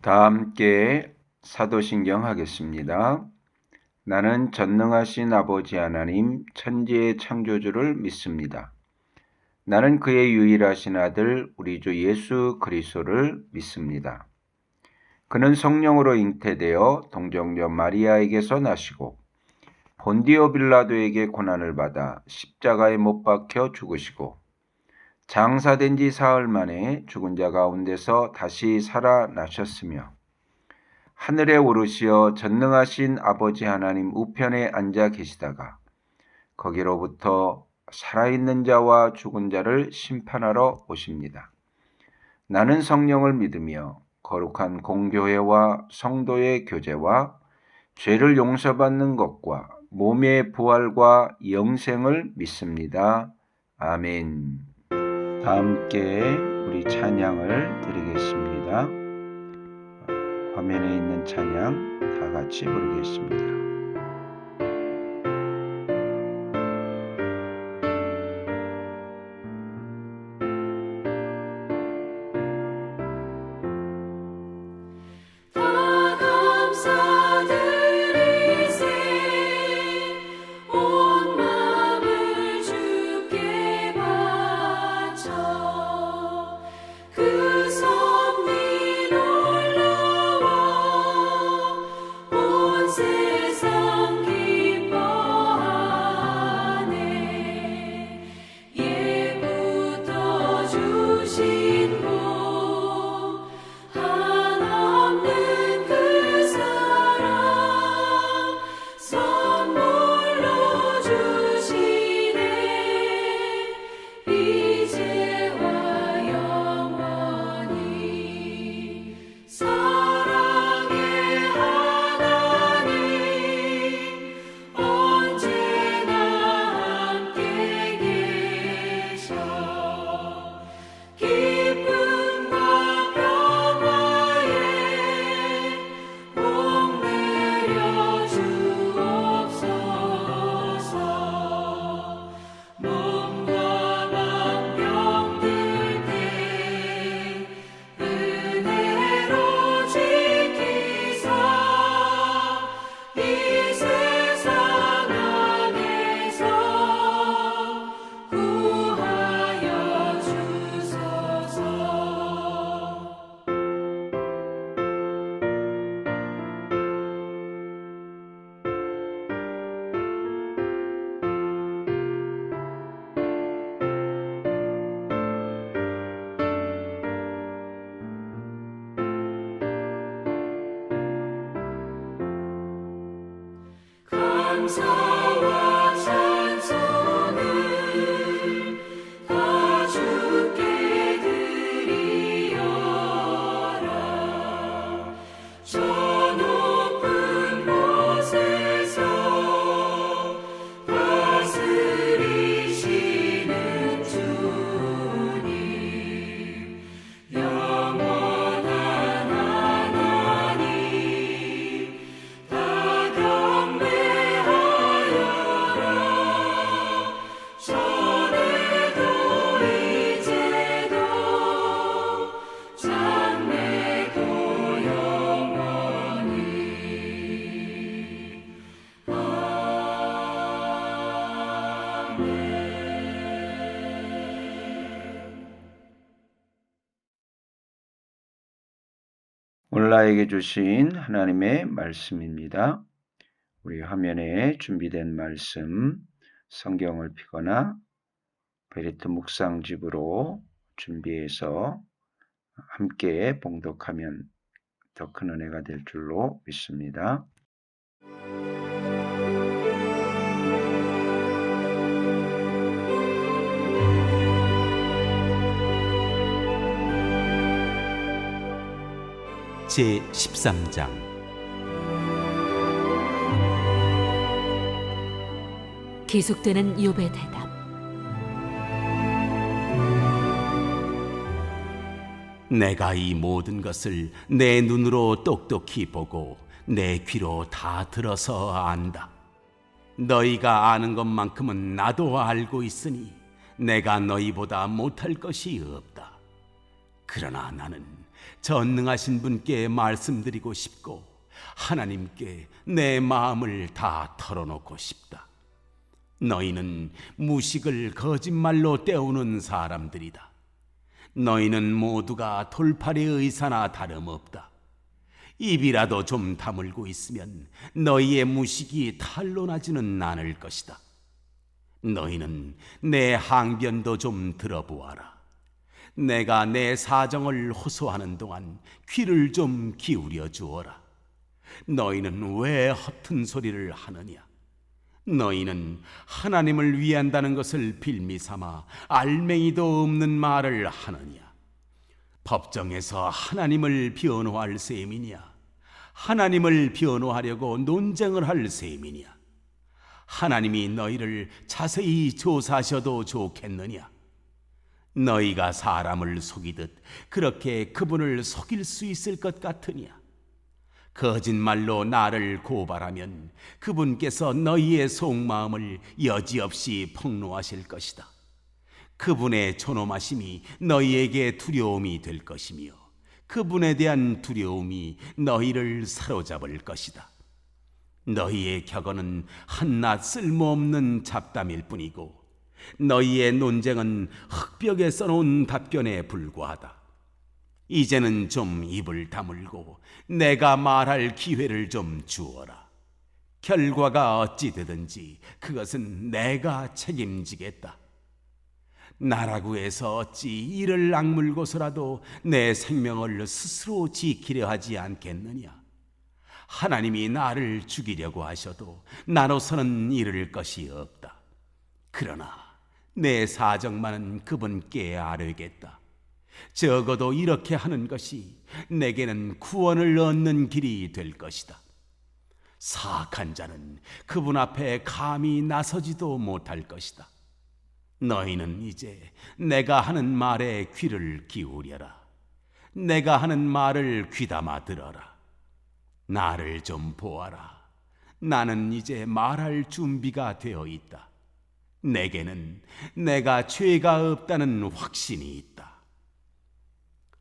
다 함께 사도신경 하겠습니다. 나는 전능하신 아버지 하나님 천지의 창조주를 믿습니다. 나는 그의 유일하신 아들 우리 주 예수 그리스도를 믿습니다. 그는 성령으로 잉태되어 동정녀 마리아에게서 나시고 본디오 빌라도에게 고난을 받아 십자가에 못 박혀 죽으시고 장사된 지 사흘 만에 죽은 자 가운데서 다시 살아나셨으며 하늘에 오르시어 전능하신 아버지 하나님 우편에 앉아 계시다가 거기로부터 살아있는 자와 죽은 자를 심판하러 오십니다. 나는 성령을 믿으며 거룩한 공교회와 성도의 교제와 죄를 용서받는 것과 몸의 부활과 영생을 믿습니다. 아멘. 다 함께 우리 찬양을 드리겠습니다. 화면에 있는 찬양 다 같이 부르겠습니다. 감사와 찬송을 다 주께 드리어라. 저 높은 곳에서 다스리시는 주님, 영원한 하나님, 다 경배하여라. 전에도 이제도 장래도 영원히. 아멘. 오늘 나에게 주신 하나님의 말씀입니다. 우리 화면에 준비된 말씀 성경을 펴거나 베리트 묵상집으로 준비해서 함께 봉독하면 더 큰 은혜가 될 줄로 믿습니다. 제13장 계속되는 욥의 대답. 내가 이 모든 것을 내 눈으로 똑똑히 보고 내 귀로 다 들어서 안다. 너희가 아는 것만큼은 나도 알고 있으니 내가 너희보다 못할 것이 없다. 그러나 나는 전능하신 분께 말씀드리고 싶고 하나님께 내 마음을 다 털어놓고 싶다. 너희는 무식을 거짓말로 때우는 사람들이다. 너희는 모두가 돌팔의 의사나 다름없다. 입이라도 좀 다물고 있으면 너희의 무식이 탄로나지는 않을 것이다. 너희는 내 항변도 좀 들어보아라. 내가 내 사정을 호소하는 동안 귀를 좀 기울여 주어라. 너희는 왜 허튼 소리를 하느냐? 너희는 하나님을 위한다는 것을 빌미 삼아 알맹이도 없는 말을 하느냐? 법정에서 하나님을 변호할 셈이냐? 하나님을 변호하려고 논쟁을 할 셈이냐? 하나님이 너희를 자세히 조사하셔도 좋겠느냐? 너희가 사람을 속이듯 그렇게 그분을 속일 수 있을 것 같으냐? 거짓말로 나를 고발하면 그분께서 너희의 속마음을 여지없이 폭로하실 것이다. 그분의 존엄하심이 너희에게 두려움이 될 것이며 그분에 대한 두려움이 너희를 사로잡을 것이다. 너희의 격언은 한낱 쓸모없는 잡담일 뿐이고 너희의 논쟁은 흙벽에 써놓은 답변에 불과하다. 이제는 좀 입을 다물고 내가 말할 기회를 좀 주어라. 결과가 어찌 되든지 그것은 내가 책임지겠다. 나라고 해서 어찌 이를 악물고서라도 내 생명을 스스로 지키려 하지 않겠느냐? 하나님이 나를 죽이려고 하셔도 나로서는 이를 것이 없다. 그러나 내 사정만은 그분께 아뢰겠다. 적어도 이렇게 하는 것이 내게는 구원을 얻는 길이 될 것이다. 사악한 자는 그분 앞에 감히 나서지도 못할 것이다. 너희는 이제 내가 하는 말에 귀를 기울여라. 내가 하는 말을 귀담아 들어라. 나를 좀 보아라. 나는 이제 말할 준비가 되어 있다. 내게는 내가 죄가 없다는 확신이 있다.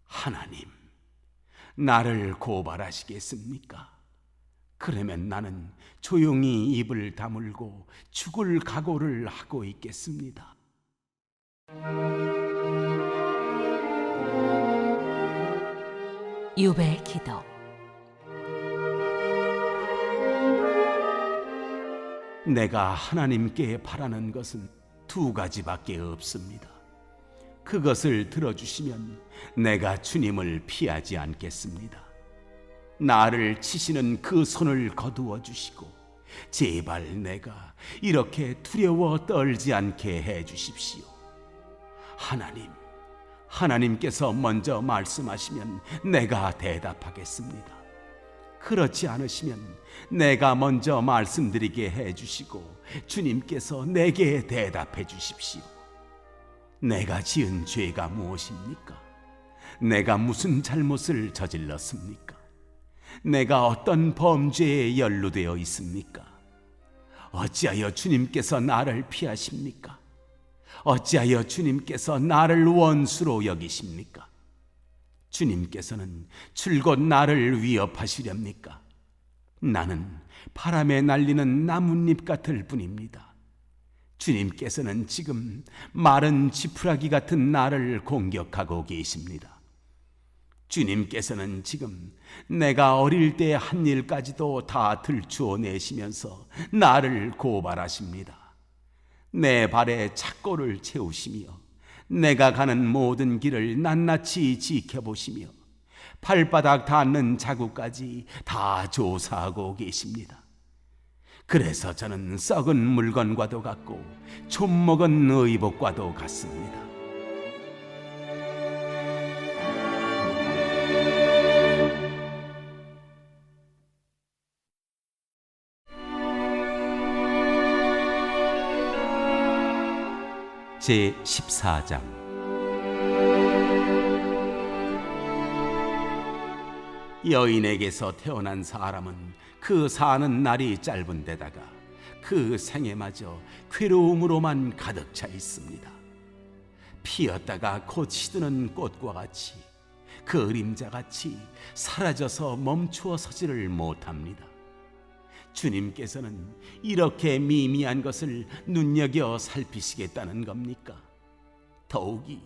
하나님, 나를 고발하시겠습니까? 그러면 나는 조용히 입을 다물고 죽을 각오를 하고 있겠습니다. 욥의 기도. 내가 하나님께 바라는 것은 두 가지밖에 없습니다. 그것을 들어주시면 내가 주님을 피하지 않겠습니다. 나를 치시는 그 손을 거두어 주시고 제발 내가 이렇게 두려워 떨지 않게 해 주십시오. 하나님께서 먼저 말씀하시면 내가 대답하겠습니다. 그렇지 않으시면 내가 먼저 말씀드리게 해 주시고 주님께서 내게 대답해 주십시오. 내가 지은 죄가 무엇입니까? 내가 무슨 잘못을 저질렀습니까? 내가 어떤 범죄에 연루되어 있습니까? 어찌하여 주님께서 나를 피하십니까? 어찌하여 주님께서 나를 원수로 여기십니까? 주님께서는 줄곧 나를 위협하시렵니까? 나는 바람에 날리는 나뭇잎 같을 뿐입니다. 주님께서는 지금 마른 지푸라기 같은 나를 공격하고 계십니다. 주님께서는 지금 내가 어릴 때 한 일까지도 다 들추어 내시면서 나를 고발하십니다. 내 발에 착고를 채우시며 내가 가는 모든 길을 낱낱이 지켜보시며 발바닥 닿는 자국까지 다 조사하고 계십니다. 그래서 저는 썩은 물건과도 같고 촌먹은 의복과도 같습니다. 제14장. 여인에게서 태어난 사람은 그 사는 날이 짧은 데다가 그 생애마저 괴로움으로만 가득 차 있습니다. 피었다가 곧 시드는 꽃과 같이 그림자같이 사라져서 멈추어 서지를 못합니다. 주님께서는 이렇게 미미한 것을 눈여겨 살피시겠다는 겁니까? 더욱이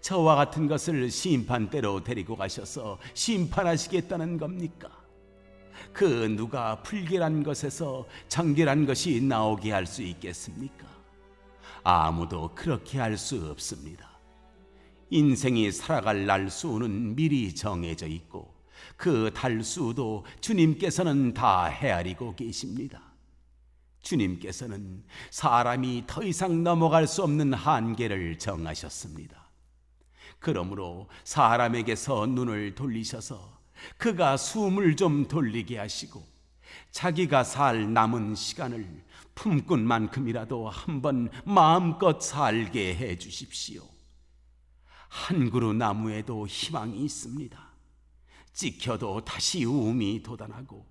저와 같은 것을 심판대로 데리고 가셔서 심판하시겠다는 겁니까? 그 누가 불결한 것에서 정결한 것이 나오게 할 수 있겠습니까? 아무도 그렇게 할 수 없습니다. 인생이 살아갈 날수는 미리 정해져 있고 그 달수도 주님께서는 다 헤아리고 계십니다. 주님께서는 사람이 더 이상 넘어갈 수 없는 한계를 정하셨습니다. 그러므로 사람에게서 눈을 돌리셔서 그가 숨을 좀 돌리게 하시고 자기가 살 남은 시간을 품꾼 만큼이라도 한번 마음껏 살게 해 주십시오. 한 그루 나무에도 희망이 있습니다. 찍혀도 다시 우음이 돋아나고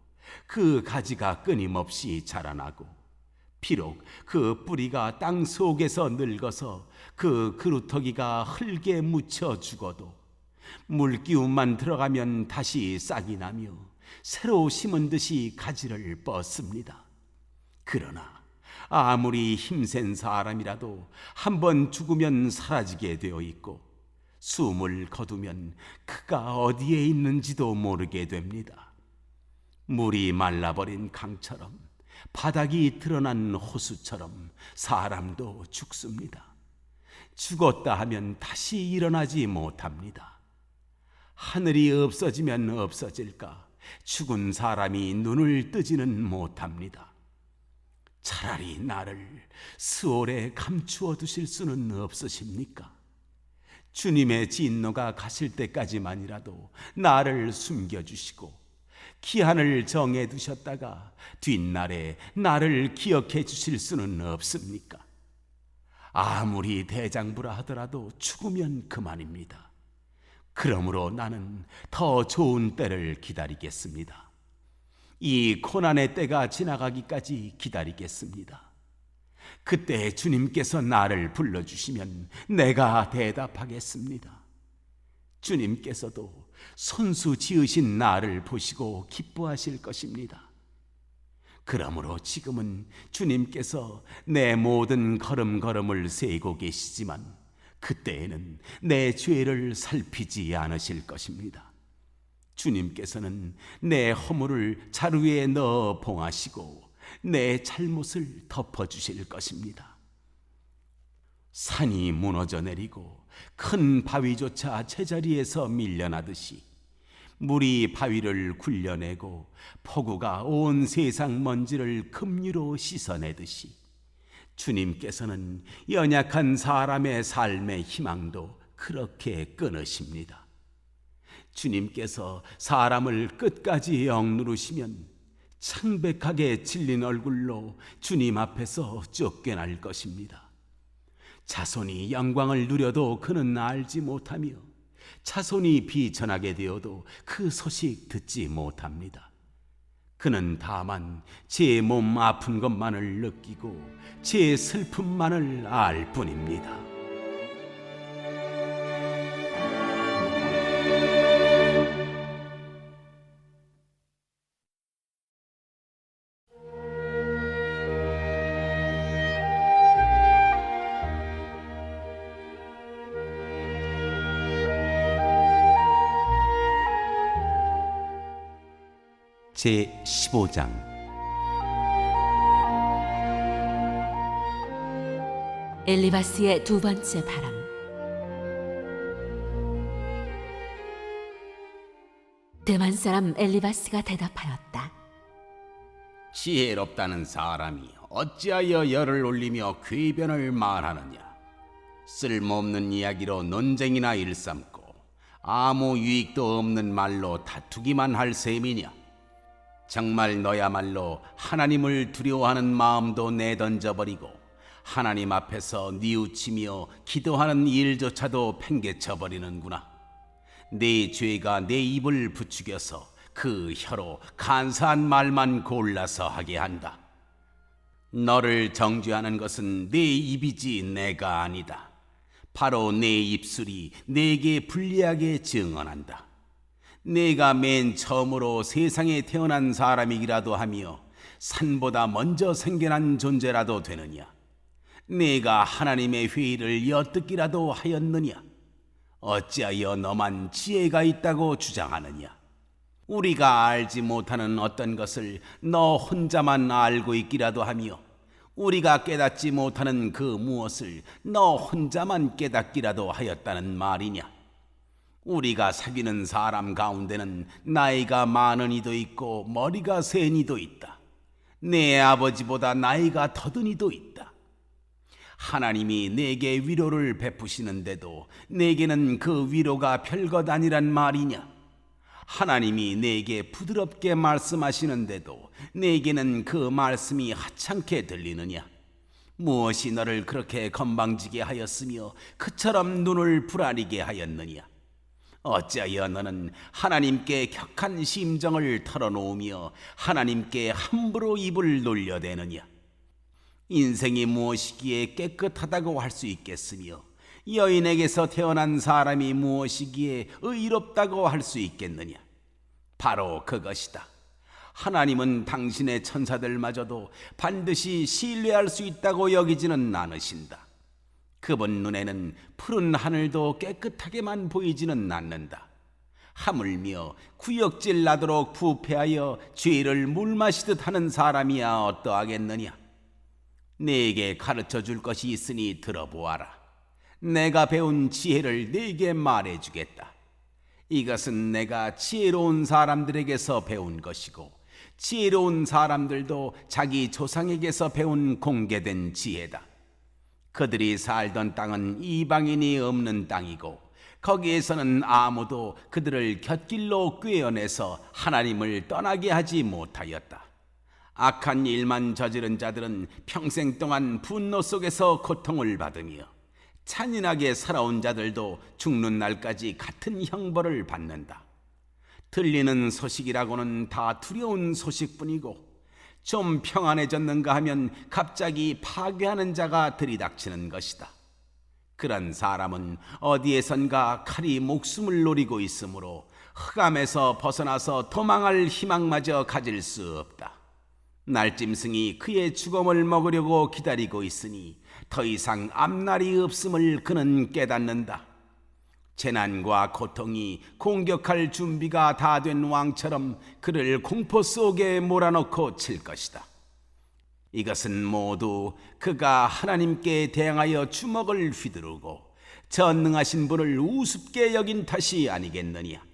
그 가지가 끊임없이 자라나고 비록 그 뿌리가 땅 속에서 늙어서 그 그루터기가 흙에 묻혀 죽어도 물기운만 들어가면 다시 싹이 나며 새로 심은 듯이 가지를 뻗습니다. 그러나 아무리 힘센 사람이라도 한번 죽으면 사라지게 되어 있고 숨을 거두면 그가 어디에 있는지도 모르게 됩니다. 물이 말라버린 강처럼 바닥이 드러난 호수처럼 사람도 죽습니다. 죽었다 하면 다시 일어나지 못합니다. 하늘이 없어지면 없어질까 죽은 사람이 눈을 뜨지는 못합니다. 차라리 나를 스올에 감추어 두실 수는 없으십니까? 주님의 진노가 가실 때까지만이라도 나를 숨겨주시고 기한을 정해두셨다가 뒷날에 나를 기억해 주실 수는 없습니까? 아무리 대장부라 하더라도 죽으면 그만입니다. 그러므로 나는 더 좋은 때를 기다리겠습니다. 이 고난의 때가 지나가기까지 기다리겠습니다. 그때 주님께서 나를 불러주시면 내가 대답하겠습니다. 주님께서도 손수 지으신 나를 보시고 기뻐하실 것입니다. 그러므로 지금은 주님께서 내 모든 걸음걸음을 세고 계시지만 그때에는 내 죄를 살피지 않으실 것입니다. 주님께서는 내 허물을 자루에 넣어 봉하시고 내 잘못을 덮어주실 것입니다. 산이 무너져 내리고 큰 바위조차 제자리에서 밀려나듯이 물이 바위를 굴려내고 폭우가 온 세상 먼지를 급류로 씻어내듯이 주님께서는 연약한 사람의 삶의 희망도 그렇게 끊으십니다. 주님께서 사람을 끝까지 억누르시면 창백하게 질린 얼굴로 주님 앞에서 쫓겨날 것입니다. 자손이 영광을 누려도 그는 알지 못하며 자손이 비천하게 되어도 그 소식 듣지 못합니다. 그는 다만 제 몸 아픈 것만을 느끼고 제 슬픔만을 알 뿐입니다. 제 15장 엘리바스의 두 번째 바람. 대만 사람 엘리바스가 대답하였다. 지혜롭다는 사람이 어찌하여 열을 올리며 궤변을 말하느냐. 쓸모없는 이야기로 논쟁이나 일삼고 아무 유익도 없는 말로 다투기만 할 셈이냐. 정말 너야말로 하나님을 두려워하는 마음도 내던져버리고 하나님 앞에서 뉘우치며 기도하는 일조차도 팽개쳐버리는구나. 네 죄가 내 입을 부추겨서 그 혀로 간사한 말만 골라서 하게 한다. 너를 정죄하는 것은 내 입이지 내가 아니다. 바로 내 입술이 내게 불리하게 증언한다. 내가 맨 처음으로 세상에 태어난 사람이기라도 하며 산보다 먼저 생겨난 존재라도 되느냐? 내가 하나님의 회의를 엿듣기라도 하였느냐? 어찌하여 너만 지혜가 있다고 주장하느냐? 우리가 알지 못하는 어떤 것을 너 혼자만 알고 있기라도 하며 우리가 깨닫지 못하는 그 무엇을 너 혼자만 깨닫기라도 하였다는 말이냐? 우리가 사귀는 사람 가운데는 나이가 많은 이도 있고 머리가 센 이도 있다. 내 아버지보다 나이가 더든 이도 있다. 하나님이 내게 위로를 베푸시는데도 내게는 그 위로가 별것 아니란 말이냐? 하나님이 내게 부드럽게 말씀하시는데도 내게는 그 말씀이 하찮게 들리느냐? 무엇이 너를 그렇게 건방지게 하였으며 그처럼 눈을 부라리게 하였느냐? 어찌하여 너는 하나님께 격한 심정을 털어놓으며 하나님께 함부로 입을 놀려대느냐? 인생이 무엇이기에 깨끗하다고 할 수 있겠으며 여인에게서 태어난 사람이 무엇이기에 의롭다고 할 수 있겠느냐? 바로 그것이다. 하나님은 당신의 천사들마저도 반드시 신뢰할 수 있다고 여기지는 않으신다. 그분 눈에는 푸른 하늘도 깨끗하게만 보이지는 않는다. 하물며 구역질 나도록 부패하여 죄를 물마시듯 하는 사람이야 어떠하겠느냐? 네게 가르쳐 줄 것이 있으니 들어보아라. 내가 배운 지혜를 네게 말해주겠다. 이것은 내가 지혜로운 사람들에게서 배운 것이고 지혜로운 사람들도 자기 조상에게서 배운 공개된 지혜다. 그들이 살던 땅은 이방인이 없는 땅이고 거기에서는 아무도 그들을 곁길로 꿰어내서 하나님을 떠나게 하지 못하였다. 악한 일만 저지른 자들은 평생 동안 분노 속에서 고통을 받으며 잔인하게 살아온 자들도 죽는 날까지 같은 형벌을 받는다. 들리는 소식이라고는 다 두려운 소식뿐이고 좀 평안해졌는가 하면 갑자기 파괴하는 자가 들이닥치는 것이다. 그런 사람은 어디에선가 칼이 목숨을 노리고 있으므로 흑암에서 벗어나서 도망할 희망마저 가질 수 없다. 날짐승이 그의 죽음을 먹으려고 기다리고 있으니 더 이상 앞날이 없음을 그는 깨닫는다. 재난과 고통이 공격할 준비가 다 된 왕처럼 그를 공포 속에 몰아넣고 칠 것이다. 이것은 모두 그가 하나님께 대항하여 주먹을 휘두르고 전능하신 분을 우습게 여긴 탓이 아니겠느냐?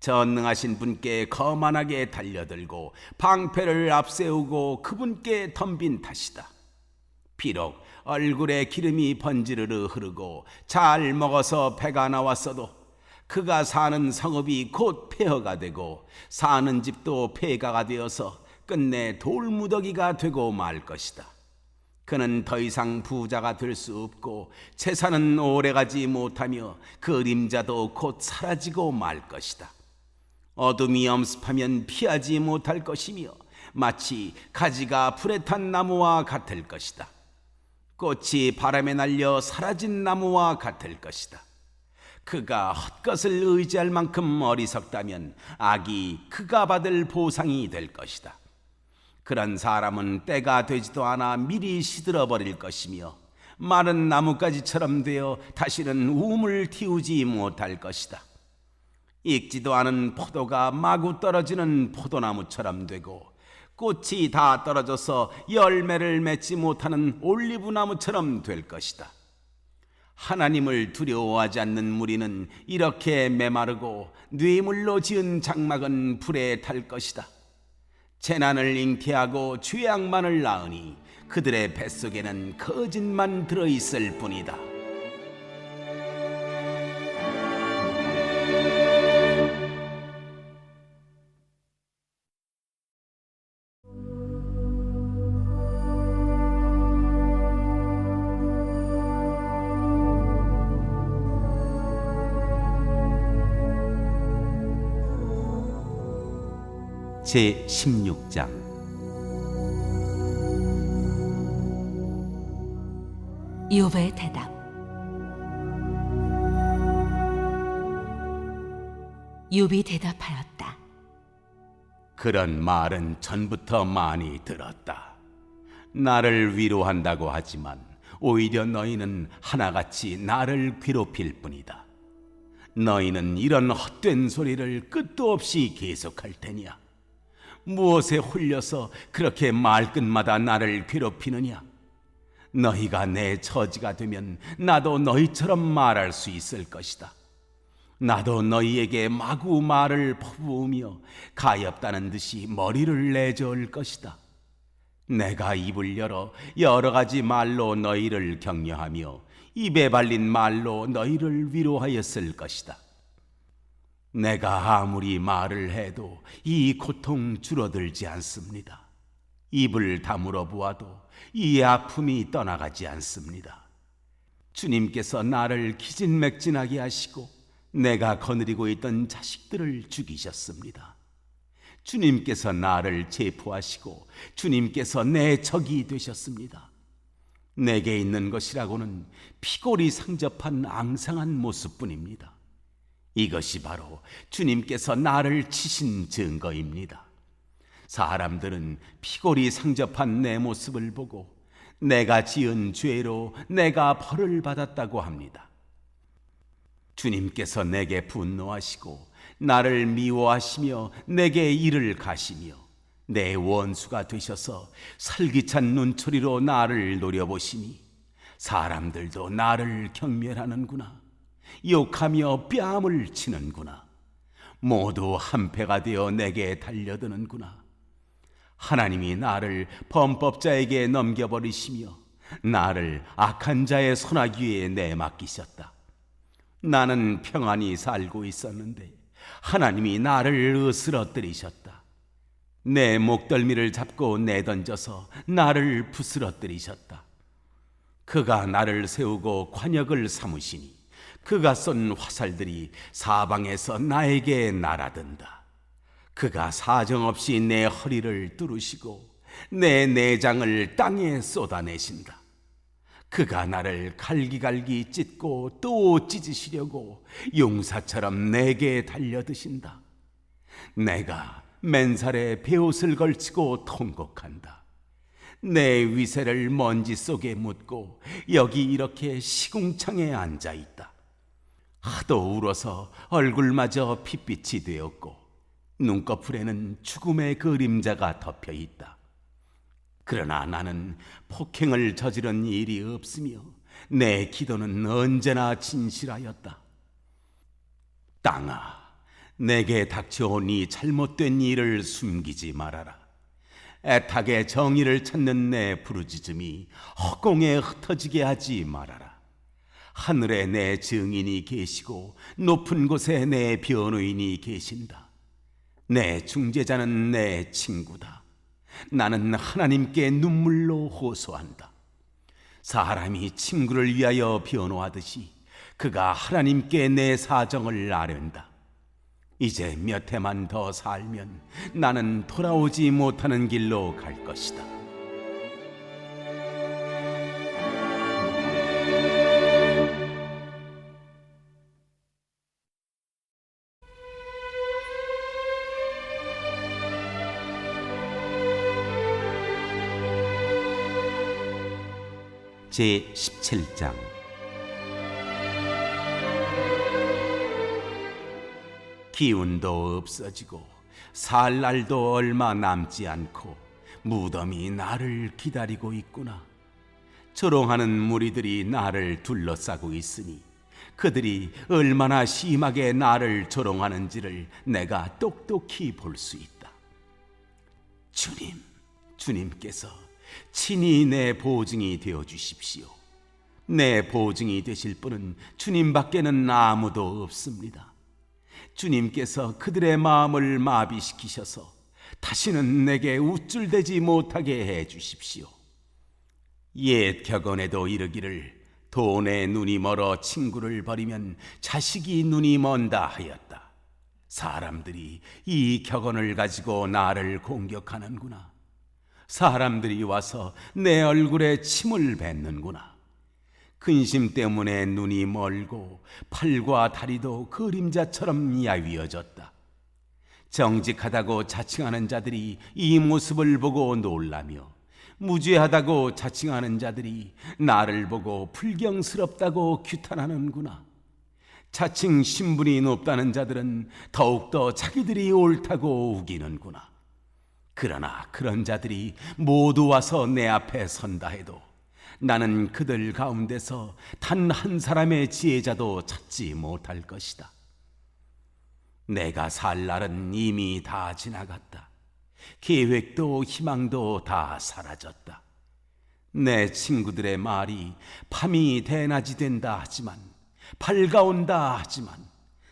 전능하신 분께 거만하게 달려들고 방패를 앞세우고 그분께 덤빈 탓이다. 비록 얼굴에 기름이 번지르르 흐르고 잘 먹어서 배가 나왔어도 그가 사는 성읍이 곧 폐허가 되고 사는 집도 폐가가 되어서 끝내 돌무더기가 되고 말 것이다. 그는 더 이상 부자가 될 수 없고 재산은 오래가지 못하며 그림자도 곧 사라지고 말 것이다. 어둠이 엄습하면 피하지 못할 것이며 마치 가지가 불에 탄 나무와 같을 것이다. 꽃이 바람에 날려 사라진 나무와 같을 것이다. 그가 헛것을 의지할 만큼 어리석다면 악이 그가 받을 보상이 될 것이다. 그런 사람은 때가 되지도 않아 미리 시들어버릴 것이며 마른 나뭇가지처럼 되어 다시는 우물 틔우지 못할 것이다. 익지도 않은 포도가 마구 떨어지는 포도나무처럼 되고 꽃이 다 떨어져서 열매를 맺지 못하는 올리브나무처럼 될 것이다. 하나님을 두려워하지 않는 무리는 이렇게 메마르고 뇌물로 지은 장막은 불에 탈 것이다. 재난을 잉태하고 죄악만을 낳으니 그들의 뱃속에는 거짓만 들어있을 뿐이다. 제16장 이ով의 대답. 욥이 대답하였다. 그런 말은 전부터 많이 들었다. 나를 위로한다고 하지만 오히려 너희는 하나같이 나를 괴롭힐 뿐이다. 너희는 이런 헛된 소리를 끝도 없이 계속할 테냐? 무엇에 홀려서 그렇게 말끝마다 나를 괴롭히느냐? 너희가 내 처지가 되면 나도 너희처럼 말할 수 있을 것이다. 나도 너희에게 마구 말을 퍼부으며 가엾다는 듯이 머리를 내저을 것이다. 내가 입을 열어 여러 가지 말로 너희를 격려하며 입에 발린 말로 너희를 위로하였을 것이다. 내가 아무리 말을 해도 이 고통 줄어들지 않습니다. 입을 다물어 보아도 이 아픔이 떠나가지 않습니다. 주님께서 나를 기진맥진하게 하시고 내가 거느리고 있던 자식들을 죽이셨습니다. 주님께서 나를 체포하시고 주님께서 내 적이 되셨습니다. 내게 있는 것이라고는 피골이 상접한 앙상한 모습뿐입니다. 이것이 바로 주님께서 나를 치신 증거입니다. 사람들은 피골이 상접한 내 모습을 보고 내가 지은 죄로 내가 벌을 받았다고 합니다. 주님께서 내게 분노하시고 나를 미워하시며 내게 이를 가시며 내 원수가 되셔서 살기찬 눈초리로 나를 노려보시니 사람들도 나를 경멸하는구나. 욕하며 뺨을 치는구나. 모두 한패가 되어 내게 달려드는구나. 하나님이 나를 범법자에게 넘겨버리시며 나를 악한 자의 손아귀에 내맡기셨다. 나는 평안히 살고 있었는데 하나님이 나를 으스러뜨리셨다. 내 목덜미를 잡고 내던져서 나를 부스러뜨리셨다. 그가 나를 세우고 관역을 삼으시니 그가 쏜 화살들이 사방에서 나에게 날아든다. 그가 사정없이 내 허리를 뚫으시고 내 내장을 땅에 쏟아내신다. 그가 나를 갈기갈기 찢고 또 찢으시려고 용사처럼 내게 달려드신다. 내가 맨살에 베옷을 걸치고 통곡한다. 내 위세를 먼지 속에 묻고 여기 이렇게 시궁창에 앉아있다. 하도 울어서 얼굴마저 핏빛이 되었고 눈꺼풀에는 죽음의 그림자가 덮여있다. 그러나 나는 폭행을 저지른 일이 없으며 내 기도는 언제나 진실하였다. 땅아, 내게 닥쳐온 이 잘못된 일을 숨기지 말아라. 애타게 정의를 찾는 내 부르짖음이 허공에 흩어지게 하지 말아라. 하늘에 내 증인이 계시고 높은 곳에 내 변호인이 계신다. 내 중재자는 내 친구다. 나는 하나님께 눈물로 호소한다. 사람이 친구를 위하여 변호하듯이 그가 하나님께 내 사정을 아른다. 이제 몇 해만 더 살면 나는 돌아오지 못하는 길로 갈 것이다. 제 17장. 기운도 없어지고 살 날도 얼마 남지 않고 무덤이 나를 기다리고 있구나. 조롱하는 무리들이 나를 둘러싸고 있으니 그들이 얼마나 심하게 나를 조롱하는지를 내가 똑똑히 볼 수 있다. 주님께서 친히 내 보증이 되어 주십시오. 내 보증이 되실 분은 주님밖에는 아무도 없습니다. 주님께서 그들의 마음을 마비시키셔서 다시는 내게 우쭐대지 못하게 해 주십시오. 옛 격언에도 이르기를 돈에 눈이 멀어 친구를 버리면 자식이 눈이 먼다 하였다. 사람들이 이 격언을 가지고 나를 공격하는구나. 사람들이 와서 내 얼굴에 침을 뱉는구나. 근심 때문에 눈이 멀고 팔과 다리도 그림자처럼 야위어졌다. 정직하다고 자칭하는 자들이 이 모습을 보고 놀라며 무죄하다고 자칭하는 자들이 나를 보고 불경스럽다고 규탄하는구나. 자칭 신분이 높다는 자들은 더욱더 자기들이 옳다고 우기는구나. 그러나 그런 자들이 모두 와서 내 앞에 선다 해도 나는 그들 가운데서 단 한 사람의 지혜자도 찾지 못할 것이다. 내가 살 날은 이미 다 지나갔다. 계획도 희망도 다 사라졌다. 내 친구들의 말이 밤이 대낮이 된다 하지만, 밝아온다 하지만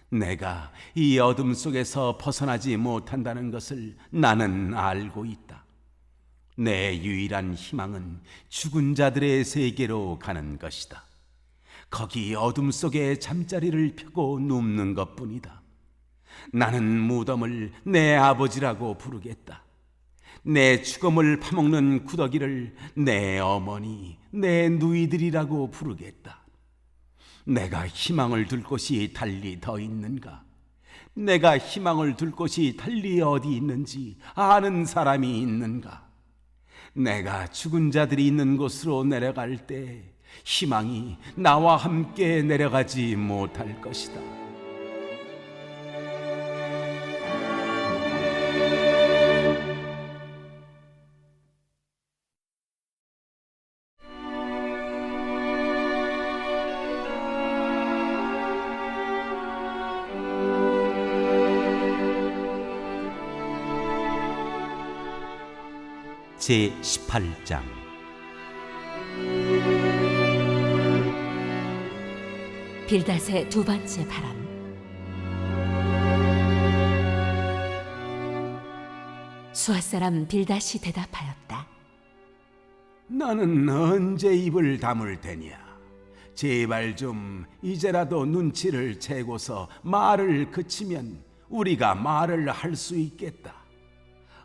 내가 이 어둠 속에서 벗어나지 못한다는 것을 나는 알고 있다. 내 유일한 희망은 죽은 자들의 세계로 가는 것이다. 거기 어둠 속에 잠자리를 펴고 눕는 것뿐이다. 나는 무덤을 내 아버지라고 부르겠다. 내 죽음을 파먹는 구더기를 내 어머니, 내 누이들이라고 부르겠다. 내가 희망을 둘 곳이 달리 더 있는가? 내가 희망을 둘 곳이 달리 어디 있는지 아는 사람이 있는가? 내가 죽은 자들이 있는 곳으로 내려갈 때 희망이 나와 함께 내려가지 못할 것이다. 제18장 빌닷의 두 번째 바람. 수아 사람 빌닷이 대답하였다. 나는 언제 입을 다물 테냐? 제발 좀 이제라도 눈치를 채고서 말을 그치면 우리가 말을 할 수 있겠다.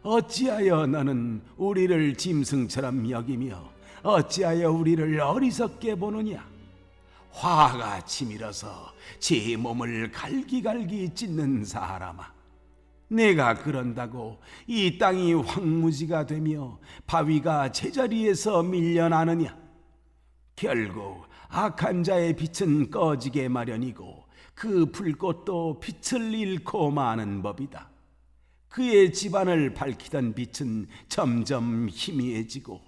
어찌하여 너는 우리를 짐승처럼 여기며 어찌하여 우리를 어리석게 보느냐? 화가 치밀어서 제 몸을 갈기갈기 찢는 사람아, 내가 그런다고 이 땅이 황무지가 되며 바위가 제자리에서 밀려나느냐? 결국 악한 자의 빛은 꺼지게 마련이고 그 불꽃도 빛을 잃고 마는 법이다. 그의 집안을 밝히던 빛은 점점 희미해지고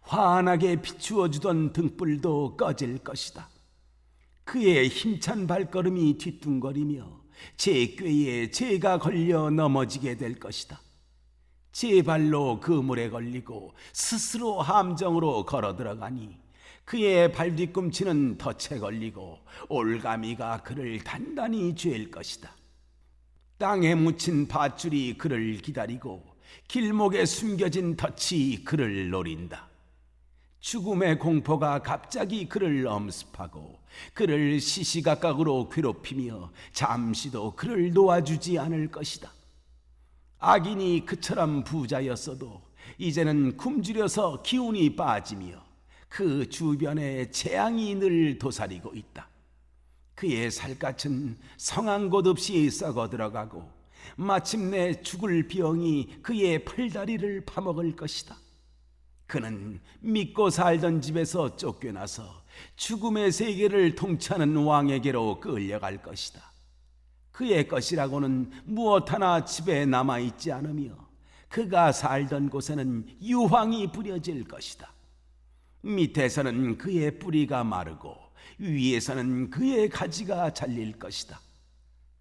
환하게 비추어 주던 등불도 꺼질 것이다. 그의 힘찬 발걸음이 뒤뚱거리며 제 꾀에 제가 걸려 넘어지게 될 것이다. 제 발로 그물에 걸리고 스스로 함정으로 걸어 들어가니 그의 발 뒤꿈치는 덫에 걸리고 올가미가 그를 단단히 죄일 것이다. 땅에 묻힌 밧줄이 그를 기다리고 길목에 숨겨진 덫이 그를 노린다. 죽음의 공포가 갑자기 그를 엄습하고 그를 시시각각으로 괴롭히며 잠시도 그를 놓아주지 않을 것이다. 악인이 그처럼 부자였어도 이제는 굶주려서 기운이 빠지며 그 주변에 재앙이 늘 도사리고 있다. 그의 살갗은 성한 곳 없이 썩어 들어가고 마침내 죽을 병이 그의 팔다리를 파먹을 것이다. 그는 믿고 살던 집에서 쫓겨나서 죽음의 세계를 통치하는 왕에게로 끌려갈 것이다. 그의 것이라고는 무엇 하나 집에 남아있지 않으며 그가 살던 곳에는 유황이 뿌려질 것이다. 밑에서는 그의 뿌리가 마르고 위에서는 그의 가지가 잘릴 것이다.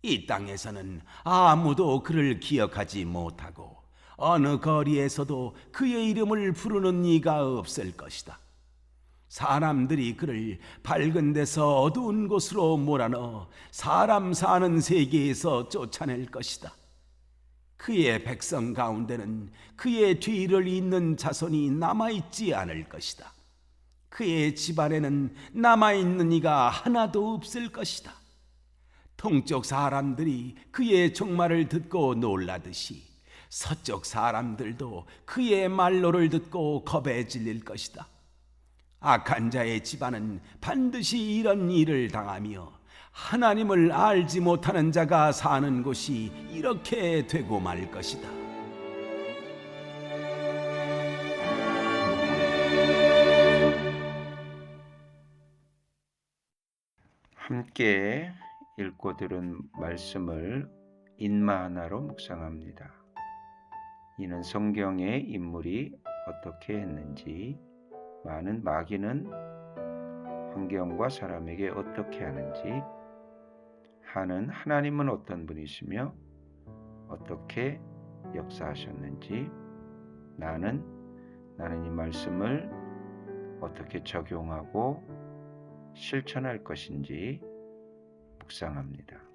이 땅에서는 아무도 그를 기억하지 못하고 어느 거리에서도 그의 이름을 부르는 이가 없을 것이다. 사람들이 그를 밝은 데서 어두운 곳으로 몰아넣어 사람 사는 세계에서 쫓아낼 것이다. 그의 백성 가운데는 그의 뒤를 잇는 자손이 남아있지 않을 것이다. 그의 집안에는 남아있는 이가 하나도 없을 것이다. 동쪽 사람들이 그의 종말을 듣고 놀라듯이 서쪽 사람들도 그의 말로를 듣고 겁에 질릴 것이다. 악한 자의 집안은 반드시 이런 일을 당하며 하나님을 알지 못하는 자가 사는 곳이 이렇게 되고 말 것이다. 함께 읽고 들은 말씀을 인마 하나로 묵상합니다. 이는 성경의 인물이 어떻게 했는지, 많은 마귀는 환경과 사람에게 어떻게 하는지, 하는 하나님은 어떤 분이시며 어떻게 역사하셨는지, 나는 이 말씀을 어떻게 적용하고 실천할 것인지 묵상합니다.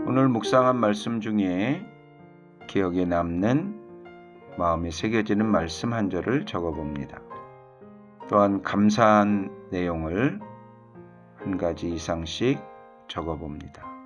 오늘 묵상한 말씀 중에 기억에 남는 마음에 새겨지는 말씀 한 절을 적어봅니다. 또한 감사한 내용을 한 가지 이상씩 적어봅니다.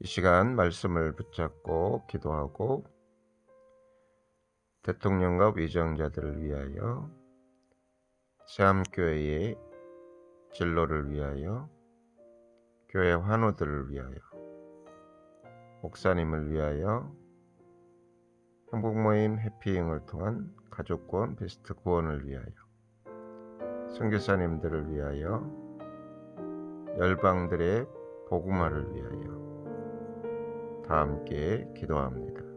이 시간 말씀을 붙잡고 기도하고 대통령과 위정자들을 위하여, 새암교회의 진로를 위하여, 교회 환우들을 위하여, 목사님을 위하여, 행복모임 해피잉을 통한 가족구원 베스트 구원을 위하여, 선교사님들을 위하여, 열방들의 복음화를 위하여 다 함께 기도합니다.